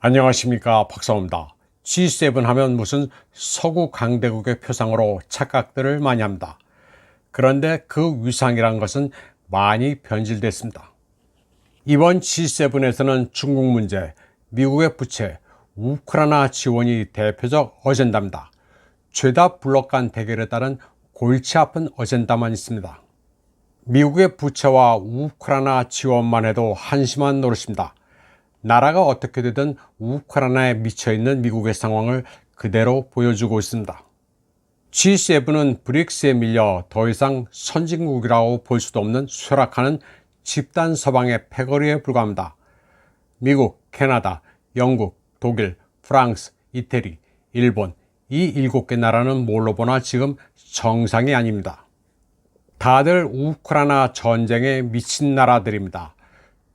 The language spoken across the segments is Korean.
안녕하십니까, 박사입니다. G7 하면 무슨 서구 강대국의 표상으로 착각들을 많이 합니다. 그런데 그 위상이란 것은 많이 변질됐습니다. 이번 G7에서는 중국 문제, 미국의 부채, 우크라이나 지원이 대표적 어젠다입니다. 죄다 블록 간 대결에 따른 골치 아픈 어젠다만 있습니다. 미국의 부채와 우크라이나 지원만 해도 한심한 노릇입니다. 나라가 어떻게 되든 우크라이나에 미쳐있는 미국의 상황을 그대로 보여주고 있습니다. G7은 브릭스에 밀려 더 이상 선진국이라고 볼 수도 없는 쇠락하는 집단 서방의 패거리에 불과합니다. 미국, 캐나다, 영국, 독일, 프랑스, 이태리, 일본 이 7개 나라는 뭘로 보나 지금 정상이 아닙니다. 다들 우크라이나 전쟁에 미친 나라들입니다.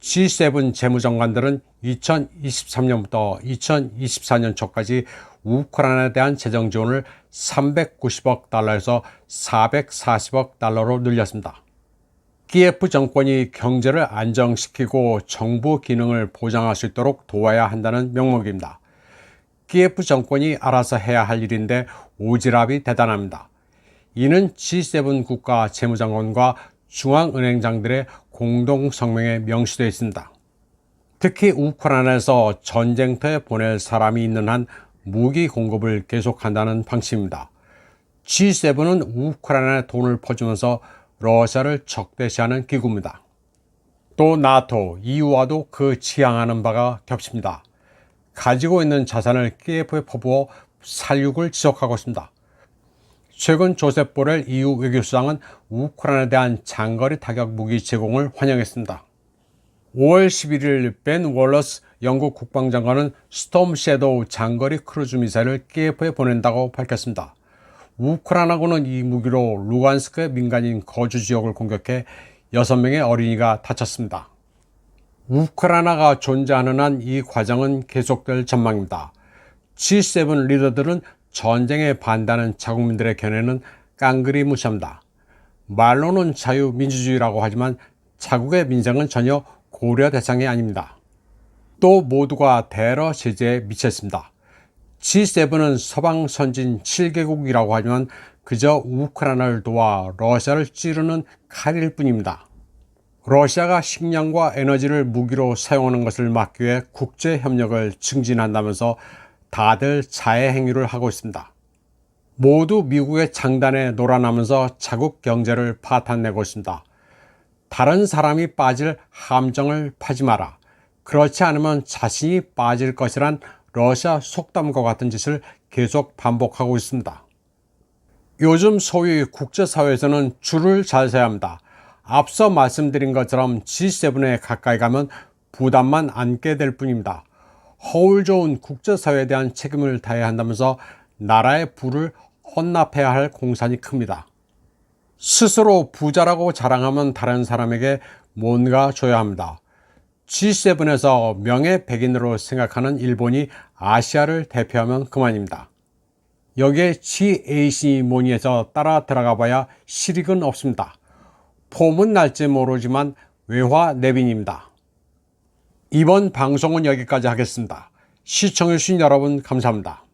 G7 재무장관들은 2023년부터 2024년 초까지 우크라이나에 대한 재정 지원을 390억 달러에서 440억 달러로 늘렸습니다. 키예프 정권이 경제를 안정시키고 정부 기능을 보장할 수 있도록 도와야 한다는 명목입니다. 키예프 정권이 알아서 해야 할 일인데 오지랖이 대단합니다. 이는 G7 국가 재무장관과 중앙은행장들의 공동 성명에 명시되어 있습니다. 특히 우크라이나에서 전쟁터에 보낼 사람이 있는 한 무기 공급을 계속한다는 방침입니다. G7은 우크라이나에 돈을 퍼주면서 러시아를 적대시하는 기구입니다. 또 나토, EU와도 그 지향하는 바가 겹칩니다. 가지고 있는 자산을 키예프에 퍼부어 살육을 지속하고 있습니다. 최근 조셉 보렐 EU 외교수장은 우크라이나에 대한 장거리 타격 무기 제공을 환영했습니다. 5월 11일 벤 월러스 영국 국방장관은 스톰 섀도우 장거리 크루즈 미사일을 키예프에 보낸다고 밝혔습니다. 우크라이나군은 이 무기로 루간스크의 민간인 거주 지역을 공격해 6명의 어린이가 다쳤습니다. 우크라이나가 존재하는 한 이 과정은 계속될 전망입니다. G7 리더들은 전쟁에 반대하는 자국민들의 견해는 깡그리 무시합니다. 말로는 자유민주주의라고 하지만 자국의 민생은 전혀 고려 대상이 아닙니다. 또 모두가 테러 제재에 미쳤습니다. G7은 서방 선진 7개국이라고 하지만 그저 우크라이나를 도와 러시아를 찌르는 칼일 뿐입니다. 러시아가 식량과 에너지를 무기로 사용하는 것을 막기 위해 국제협력을 증진한다면서 다들 자해 행위를 하고 있습니다. 모두 미국의 장단에 놀아나면서 자국 경제를 파탄내고 있습니다. 다른 사람이 빠질 함정을 파지 마라. 그렇지 않으면 자신이 빠질 것이란 러시아 속담과 같은 짓을 계속 반복하고 있습니다. 요즘 소위 국제사회에서는 줄을 잘 서야 합니다. 앞서 말씀드린 것처럼 G7에 가까이 가면 부담만 안게 될 뿐입니다. 허울 좋은 국제사회에 대한 책임을 다해야 한다면서 나라의 부를 헌납해야 할 공산이 큽니다. 스스로 부자라고 자랑하면 다른 사람에게 뭔가 줘야 합니다. G7에서 명예백인으로 생각하는 일본이 아시아를 대표하면 그만입니다. 여기에 G8이 뭐니 해서 따라 들어가 봐야 실익은 없습니다. 폼은 날지 모르지만 외화 내빈입니다. 이번 방송은 여기까지 하겠습니다. 시청해주신 여러분 감사합니다.